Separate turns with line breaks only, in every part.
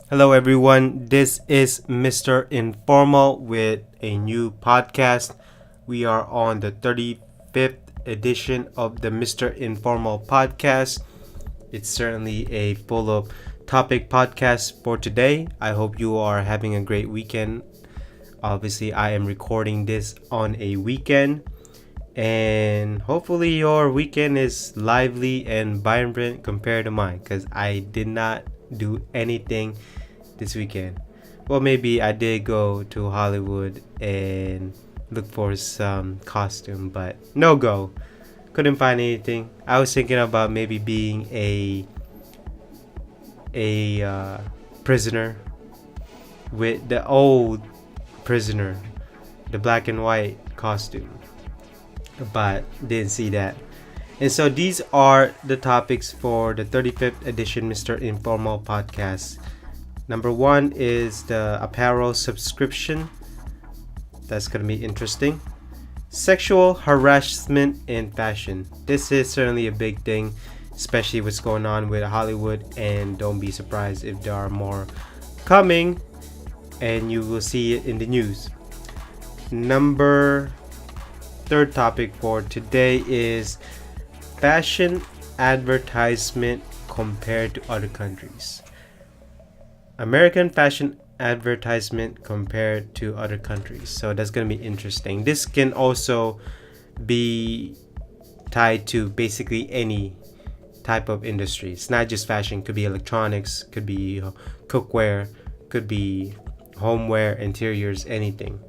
Hello, everyone. This is Mr. Informal with a new podcast. We are on the 35th edition of the Mr. Informal podcast. It's certainly a full of topic podcast for today. I hope you are having a great weekend. Obviously, I am recording this on a weekend, and hopefully, your weekend is lively and vibrant compared to mine because I did not do anything this weekend. Well, maybe I did go to Hollywood and look for some costume, but no go. Couldn't find anything. I was thinking about maybe being a prisoner with the old prisoner, the black and white costume, but didn't see that. And so these are the topics for the 35th edition Mr. Informal podcast. Number one is the apparel subscription. That's going to be interesting. Sexual harassment in fashion. This is certainly a big thing, especially what's going on with Hollywood, and don't be surprised if there are more coming, and you will see it in the news. Number third topic for today is fashion advertisement compared to other countries. American fashion advertisement compared to other countries. So that's going to be interesting. This can also be tied to basically any type of industry. It's not just fashion, could be electronics, could be cookware, could be homeware, interiors, anything.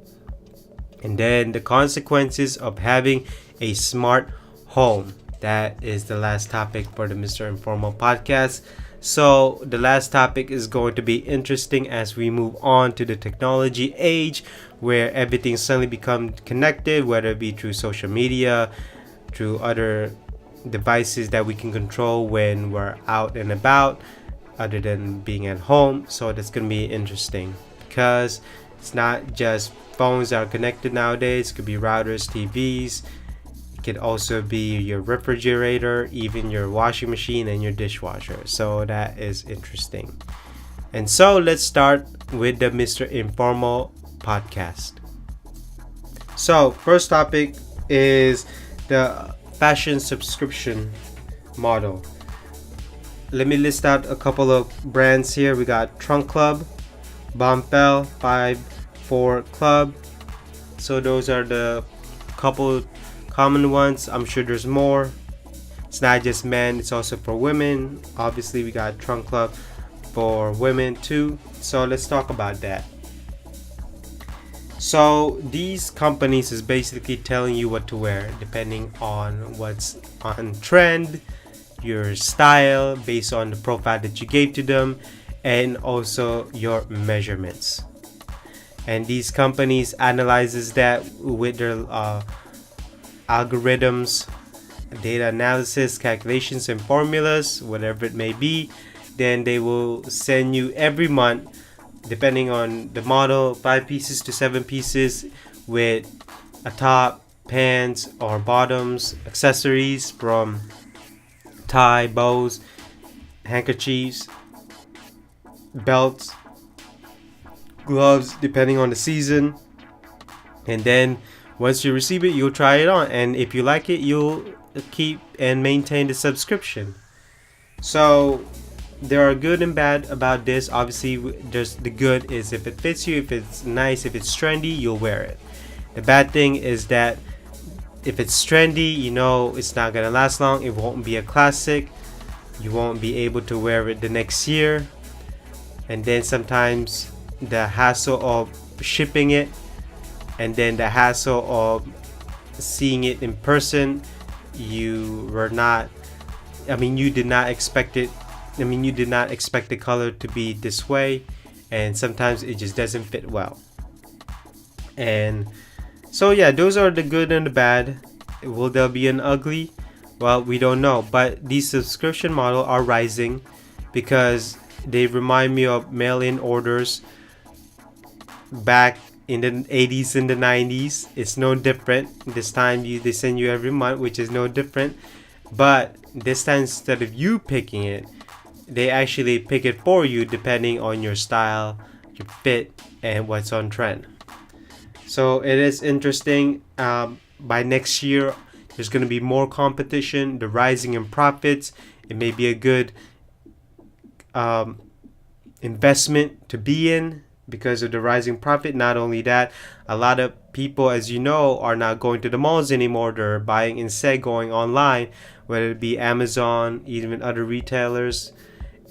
And then the consequences of having a smart home. That is the last topic for the Mr. Informal podcast. So the last topic is going to be interesting as we move on to the technology age where everything suddenly becomes connected, whether it be through social media, through other devices that we can control when we're out and about other than being at home. So that's going to be interesting because it's not just phones that are connected nowadays. It could be routers, TVs. It could also be your refrigerator, even your washing machine and your dishwasher. So that is interesting. And so let's start with the Mr. Informal podcast. So first topic is the fashion subscription model. Let me list out a couple of brands here. We got Trunk Club, Bombfell, 5-4 Club. So those are the couple common ones. I'm sure there's more. It's not just men, it's also for women. Obviously, we got Trunk Club for women too. So let's talk about that. So these companies is basically telling you what to wear depending on what's on trend, your style based on the profile that you gave to them, and also your measurements. And these companies analyzes that with their algorithms, data analysis, calculations, and formulas, whatever it may be. Then they will send you every month, depending on the model, 5 pieces to 7 pieces with a top, pants, or bottoms, accessories from tie, bows, handkerchiefs, belts, gloves, depending on the season. And then once you receive it, you'll try it on, and if you like it, you'll keep and maintain the subscription. So there are good and bad about this. Obviously, there's the good is if it fits you, if it's nice, if it's trendy, you'll wear it. The bad thing is that if it's trendy, you know it's not gonna last long. It won't be a classic. You won't be able to wear it the next year. And then sometimes the hassle of shipping it, and then the hassle of seeing it in person, you did not expect it. You did not expect the color to be this way, and sometimes it just doesn't fit well. And so yeah, those are the good and the bad. Will there be an ugly? Well, we don't know, but these subscription models are rising because they remind me of mail-in orders back in the 80s and the 90s. It's no different. This time they send you every month, which is no different. But this time, instead of you picking it, they actually pick it for you depending on your style, your fit, and what's on trend. So it is interesting. By next year, there's going to be more competition, the rising in profits. It may be a good investment to be in because of the rising profit. Not only that, a lot of people, as you know, are not going to the malls anymore. They're buying instead going online, whether it be Amazon, even other retailers.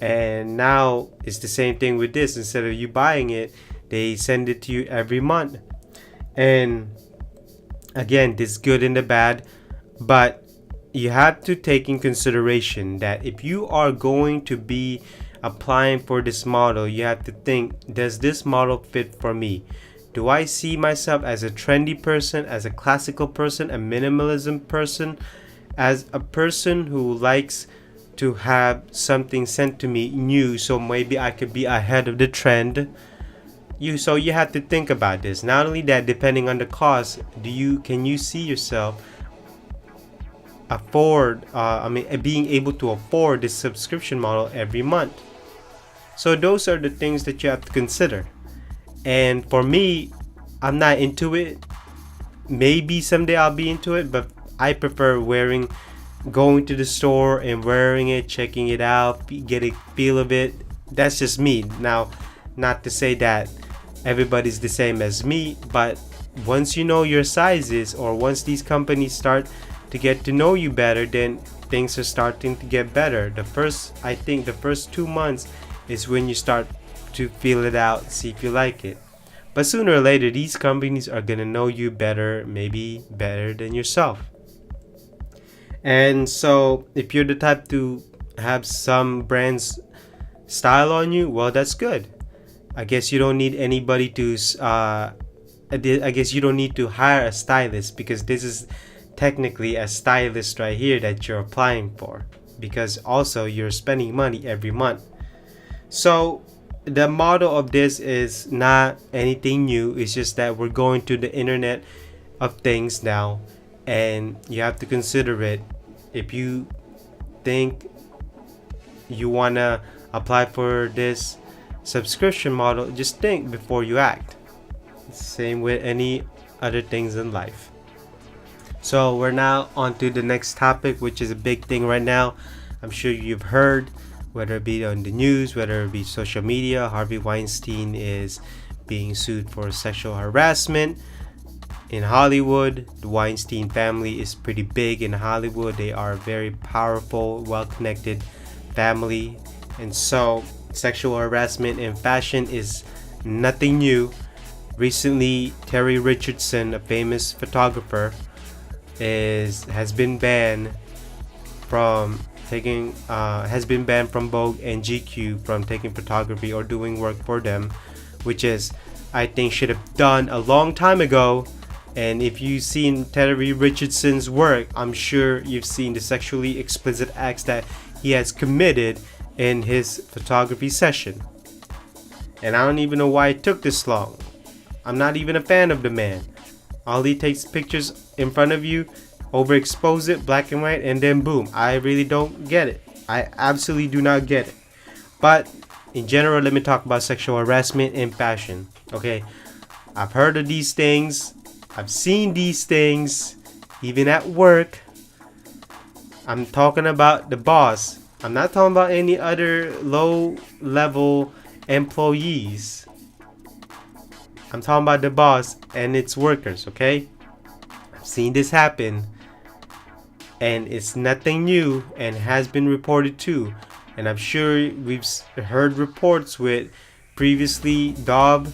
And now it's the same thing with this. Instead of you buying it, they send it to you every month. And again, this is good and the bad, but you have to take in consideration that if you are going to be applying for this model, you have to think, does this model fit for me? Do I see myself as a trendy person, as a classical person, a minimalism person, as a person who likes to have something sent to me new, so maybe I could be ahead of the trend? So you have to think about this. Not only that, depending on the cost, can you see yourself being able to afford this subscription model every month? So those are the things that you have to consider. And for me, I'm not into it. Maybe someday I'll be into it, but I prefer going to the store and wearing it, checking it out, get a feel of it. That's just me. Now, not to say that everybody's the same as me, but once you know your sizes, or once these companies start to get to know you better, then things are starting to get better. I think the first 2 months is when you start to feel it out, see if you like it. But sooner or later, these companies are gonna know you better, maybe better than yourself. And so if you're the type to have some brands style on you, well, that's good. I guess you don't need anybody to I guess you don't need to hire a stylist, because this is technically a stylist right here that you're applying for, because also you're spending money every month. So the model of this is not anything new. It's just that we're going to the internet of things now, and you have to consider it. If you think you want to apply for this subscription model, just think before you act. Same with any other things in life. So we're now on to the next topic, which is a big thing right now. I'm sure you've heard, whether it be on the news, whether it be social media, Harvey Weinstein is being sued for sexual harassment in Hollywood. The Weinstein family is pretty big in Hollywood. They are a very powerful, well-connected family. And so sexual harassment in fashion is nothing new. Recently, Terry Richardson, a famous photographer, has been banned from Vogue and GQ from taking photography or doing work for them, which is, I think, should have done a long time ago. And if you've seen Terry Richardson's work, I'm sure you've seen the sexually explicit acts that he has committed in his photography session. And I don't even know why it took this long. I'm not even a fan of the man. All he takes pictures in front of you, overexpose it, black and white, and then boom. I really don't get it. I absolutely do not get it. But in general, let me talk about sexual harassment in fashion. Okay, I've heard of these things. I've seen these things, even at work. I'm talking about the boss. I'm not talking about any other low-level employees. I'm talking about the boss and its workers, okay? I've seen this happen, and it's nothing new and has been reported too. And I'm sure we've heard reports with previously Dobb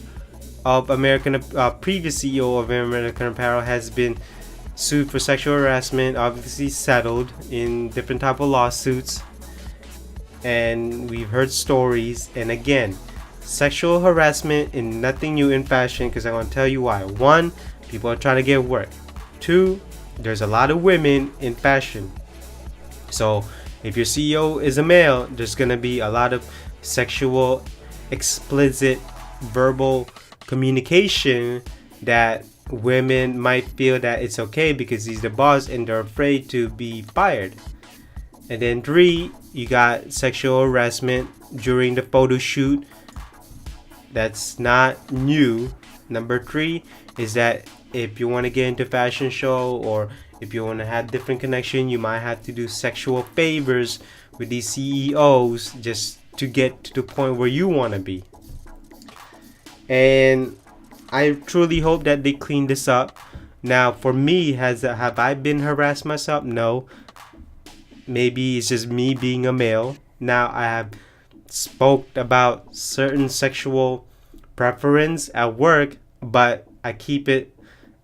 of previous CEO of American Apparel has been sued for sexual harassment, obviously settled in different type of lawsuits. And we've heard stories, and again, sexual harassment is nothing new in fashion, because I'm going to tell you why. 1, people are trying to get work. 2, there's a lot of women in fashion. So if your CEO is a male, there's going to be a lot of sexual, explicit, verbal communication that women might feel that it's okay because he's the boss and they're afraid to be fired. And then 3, you got sexual harassment during the photo shoot. That's not new. Number 3 is that if you want to get into fashion show, or if you want to have different connection, you might have to do sexual favors with these CEOs just to get to the point where you want to be. And I truly hope that they clean this up. Now, for me, have I been harassed myself? No. Maybe it's just me being a male. Now, I have spoke about certain sexual preference at work, but I keep it.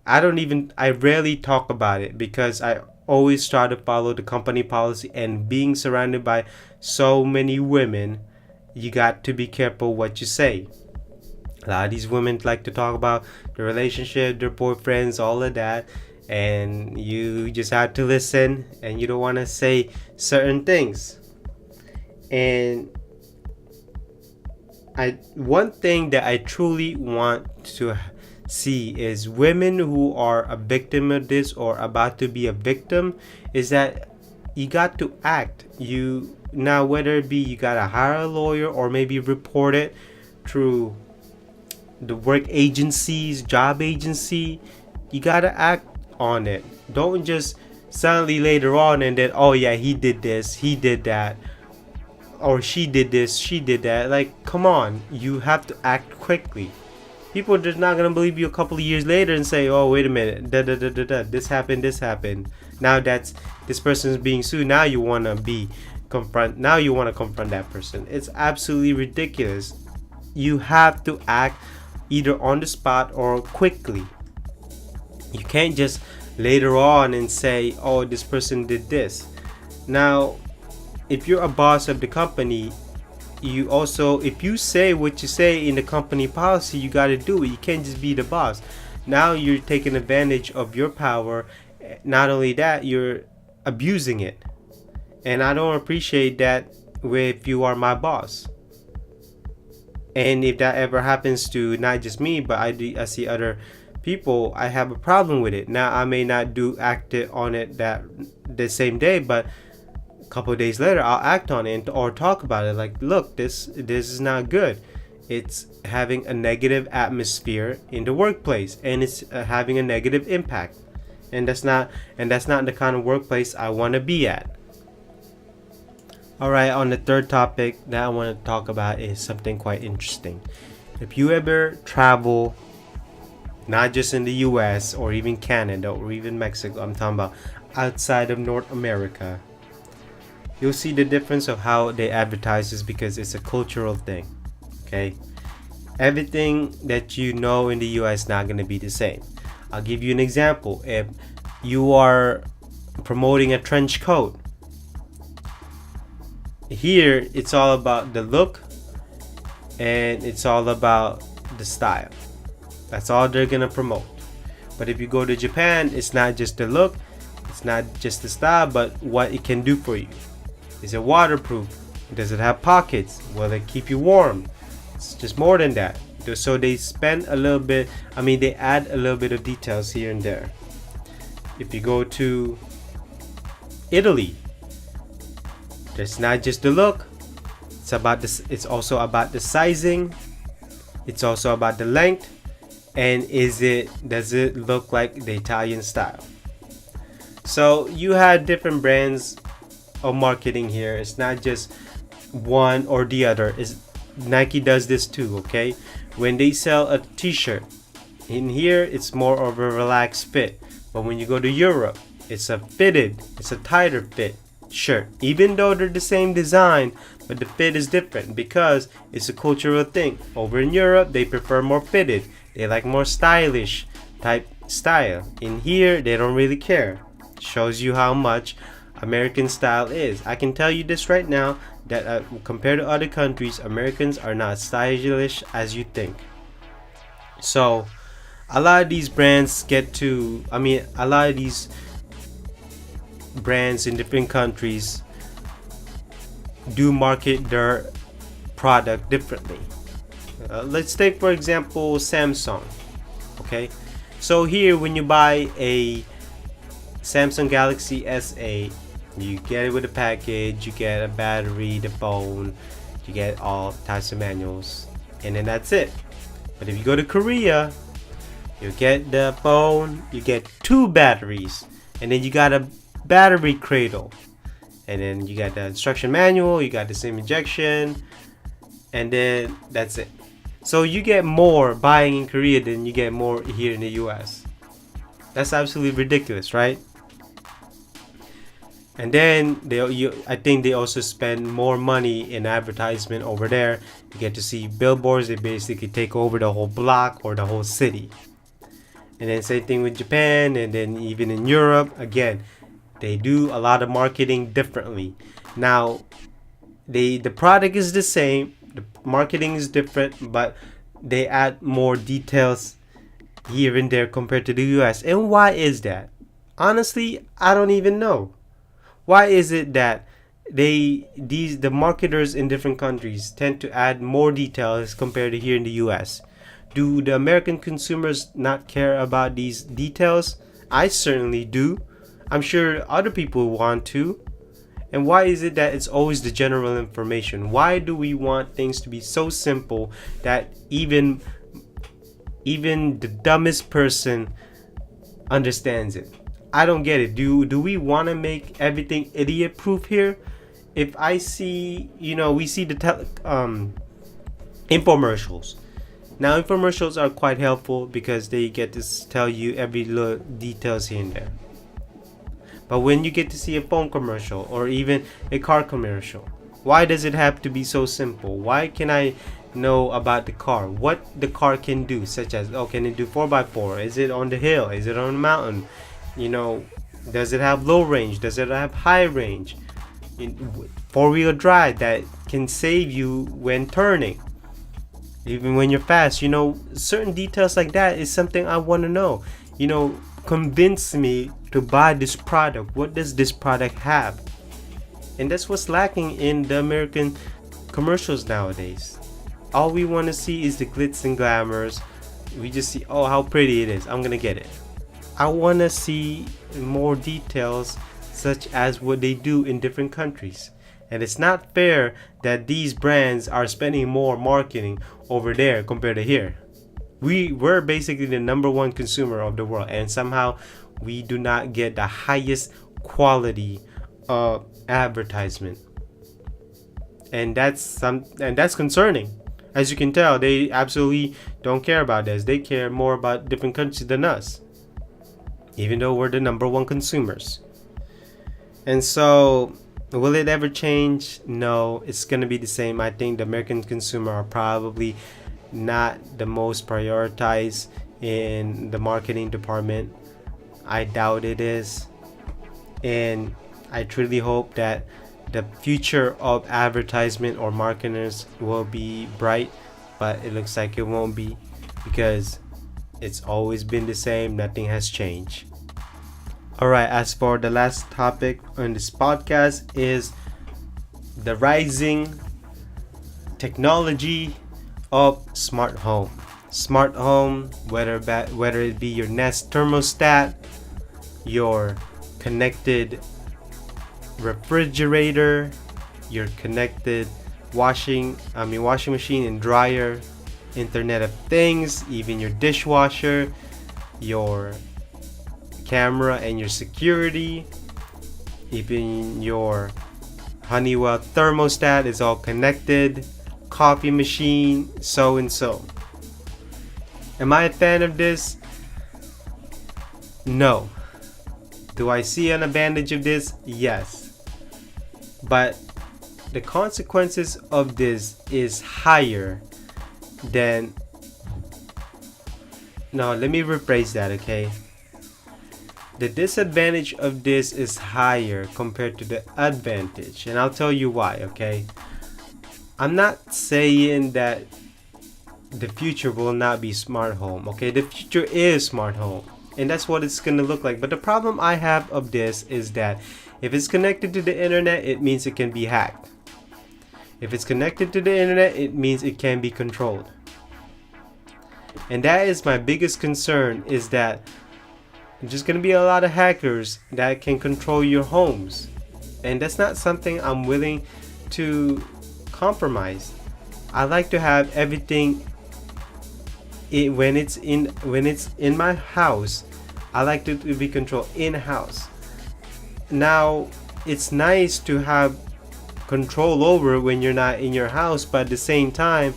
I rarely talk about it because I always try to follow the company policy. And being surrounded by so many women, you got to be careful what you say. A lot of these women like to talk about the relationship, their boyfriends, all of that, and you just have to listen, and you don't want to say certain things. And one thing that I truly want to see is women who are a victim of this or about to be a victim, is that you got to act. Now, whether it be you gotta hire a lawyer or maybe report it through the work agencies, job agency, you gotta act on it. Don't just suddenly later on and then, oh yeah, he did this, he did that, or she did this, she did that. Like, come on, you have to act quickly. People are just not gonna believe you a couple of years later and say, oh, wait a minute, this happened. Now that's this person is being sued. Now you wanna confront that person. It's absolutely ridiculous. You have to act either on the spot or quickly. You can't just later on and say, oh, this person did this. Now, if you're a boss of the company, if you say what you say in the company policy, you got to do it. You can't just be the boss. Now you're taking advantage of your power. Not only that, you're abusing it. And I don't appreciate that if you are my boss. And if that ever happens to not just me, but I see other people, I have a problem with it. Now, I may not act on it the same day, but a couple of days later, I'll act on it or talk about it. Like, look, this is not good. It's having a negative atmosphere in the workplace, and it's having a negative impact. And that's not the kind of workplace I want to be at. Alright, on the third topic that I want to talk about is something quite interesting. If you ever travel, not just in the US or even Canada or even Mexico, I'm talking about outside of North America, you'll see the difference of how they advertise this, because it's a cultural thing. Okay? Everything that you know in the US is not going to be the same. I'll give you an example. If you are promoting a trench coat, here it's all about the look and it's all about the style. That's all they're gonna promote. But if you go to Japan, it's not just the look, it's not just the style, but what it can do for you. Is it waterproof? Does it have pockets? Will it keep you warm? It's just more than that. So they spend a little bit, they add a little bit of details here and there. If you go to Italy, it's not just the look, it's also about the sizing, it's also about the length, and does it look like the Italian style? So you have different brands of marketing here. It's not just one or the other. Nike does this too, okay? When they sell a t-shirt, in here it's more of a relaxed fit, but when you go to Europe, it's a tighter fit shirt, even though they're the same design, but the fit is different because it's a cultural thing. Over in Europe, they prefer more fitted. They like more stylish type style. In here, they don't really care. Shows you how much American style is. I can tell you this right now, that compared to other countries, Americans are not stylish as you think. So a lot of these brands brands in different countries do market their product differently. Let's take, for example, Samsung. Okay, so here when you buy a Samsung Galaxy S8, You get it with a package, you get a battery, the phone, you get all types of manuals, and then that's it. But if you go to Korea, you get the phone, you get 2 batteries, and then you got a battery cradle, and then you got the instruction manual, you got the SIM injection, and then that's it. So you get more buying in Korea than you get more here in the US. That's absolutely ridiculous, right? And then I think they also spend more money in advertisement over there. You get to see billboards. They basically take over the whole block or the whole city. And then same thing with Japan, and then even in Europe, again, they do a lot of marketing differently. Now, the product is the same, the marketing is different, but they add more details here and there compared to the US. And why is that? Honestly, I don't even know. Why is it that the marketers in different countries tend to add more details compared to here in the US? Do the American consumers not care about these details? I certainly do. I'm sure other people want to. And why is it that it's always the general information? Why do we want things to be so simple that even the dumbest person understands it? I don't get it. Do we want to make everything idiot proof here? If I see, we see the infomercials. Now, infomercials are quite helpful because they get to tell you every little details here and there. But when you get to see a phone commercial or even a car commercial, why does it have to be so simple? Why can I know about the car? What the car can do, such as, can it do 4x4? Is it on the hill? Is it on the mountain? Does it have low range? Does it have high range? 4-wheel drive that can save you when turning, even when you're fast. Certain details like that is something I want to know. Convince me to buy this product. What does this product have? And that's what's lacking in the American commercials nowadays. All we want to see is the glitz and glamours. We just see, how pretty it is, I'm gonna get it. I want to see more details, such as what they do in different countries. And it's not fair that these brands are spending more marketing over there compared to here. We're basically the #1 consumer of the world, and somehow we do not get the highest quality of advertisement. And that's concerning. As you can tell, they absolutely don't care about this. They care more about different countries than us, even though we're the #1 consumers. And so, will it ever change? No, it's gonna be the same. I think the American consumer are probably not the most prioritized in the marketing department. I doubt it is. And I truly hope that the future of advertisement or marketers will be bright, but it looks like it won't be, because it's always been the same. Nothing has changed. Alright, as for the last topic on this podcast is the rising technology of smart home. Smart home, whether it be your Nest thermostat, your connected refrigerator, your connected washing machine and dryer, Internet of Things, even your dishwasher, your camera and your security, even your Honeywell thermostat is all connected, coffee machine, so and so. Am I a fan of this? No. Do I see an advantage of this? Yes. But the consequences of this is higher than... No, let me rephrase that, okay? The disadvantage of this is higher compared to the advantage, and I'll tell you why, okay? I'm not saying that the future will not be smart home, okay? The future is smart home, and that's what it's gonna look like. But the problem I have of this is that if it's connected to the internet, it means it can be hacked. If it's connected to the internet, it means it can be controlled. And that is my biggest concern, is that there's just gonna be a lot of hackers that can control your homes. and that's not something I'm willing to compromise. I like to have everything when it's in my house. I like to be controlled in house. Now, it's nice to have control over when you're not in your house, but at the same time,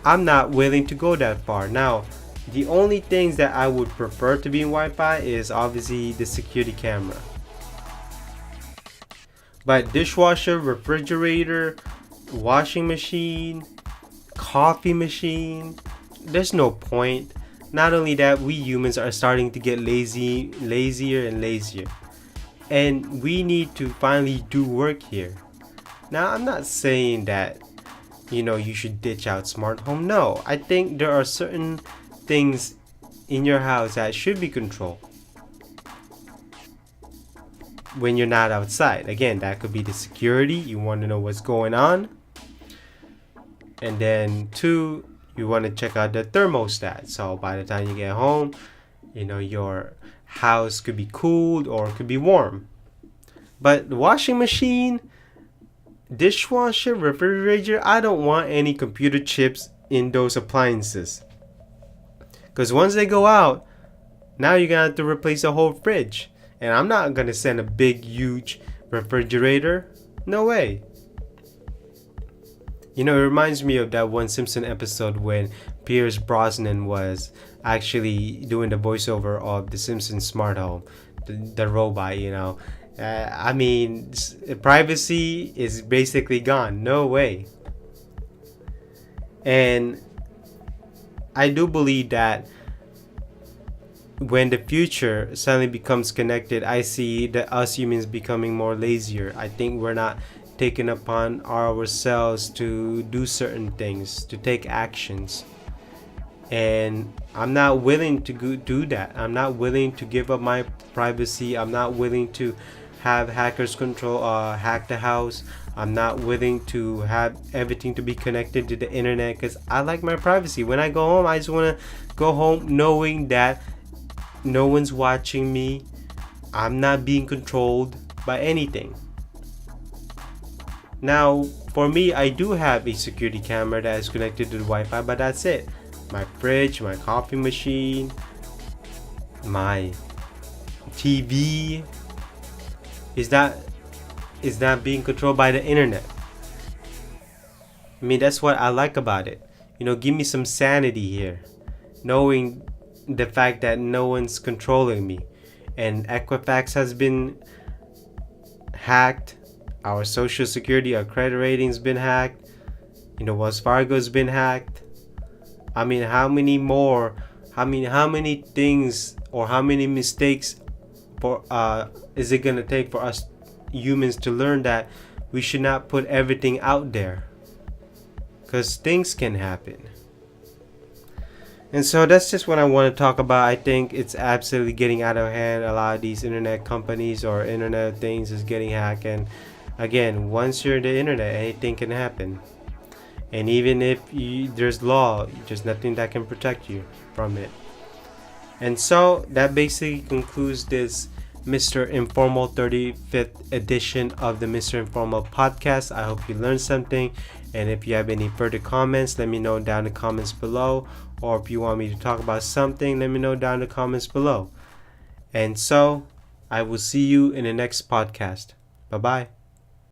I'm not willing to go that far. Now, the only things that I would prefer to be in Wi-Fi is obviously the security camera. But dishwasher, refrigerator, washing machine, coffee machine, there's no point. Not only that, we humans are starting to get lazier and lazier. And we need to finally do work here. Now, I'm not saying that, you should ditch out smart home. No, I think there are certain things in your house that should be controlled when you're not outside. Again, that could be the security. You want to know what's going on. And then 2, you want to check out the thermostat. So by the time you get home, your house could be cooled or it could be warm. But the washing machine, dishwasher, refrigerator, I don't want any computer chips in those appliances. Because once they go out, now you're going to have to replace the whole fridge. And I'm not going to send a big, huge refrigerator. No way. It reminds me of that one Simpson episode when Pierce Brosnan was actually doing the voiceover of the Simpsons smart home, the robot, privacy is basically gone. No way. And I do believe that when the future suddenly becomes connected, I see that us humans becoming more lazier. I think we're not taking upon ourselves to do certain things, to take actions. And I'm not willing to do that. I'm not willing to give up my privacy. I'm not willing to have hackers hack the house. I'm not willing to have everything to be connected to the internet because I like my privacy. When I go home, I just want to go home knowing that no one's watching me. I'm not being controlled by anything. Now, for me, I do have a security camera that is connected to the Wi-Fi, but that's it. My fridge, my coffee machine, my TV is not being controlled by the internet. That's what I like about it. Give me some sanity here, knowing the fact that no one's controlling me. And Equifax has been hacked. Our social security, our credit rating's been hacked. Wells Fargo's been hacked. How many things or how many mistakes is it gonna take for us humans to learn that we should not put everything out there? Because things can happen. And so that's just what I want to talk about. I think it's absolutely getting out of hand. A lot of these internet companies or internet things is getting hacked. And again, once you're in the internet, anything can happen. And even if there's law, there's nothing that can protect you from it. And so that basically concludes this Mr. Informal 35th edition of the Mr. Informal podcast. I hope you learned something. And if you have any further comments, let me know down in the comments below. Or if you want me to talk about something, let me know down in the comments below. And so I will see you in the next podcast. Bye-bye.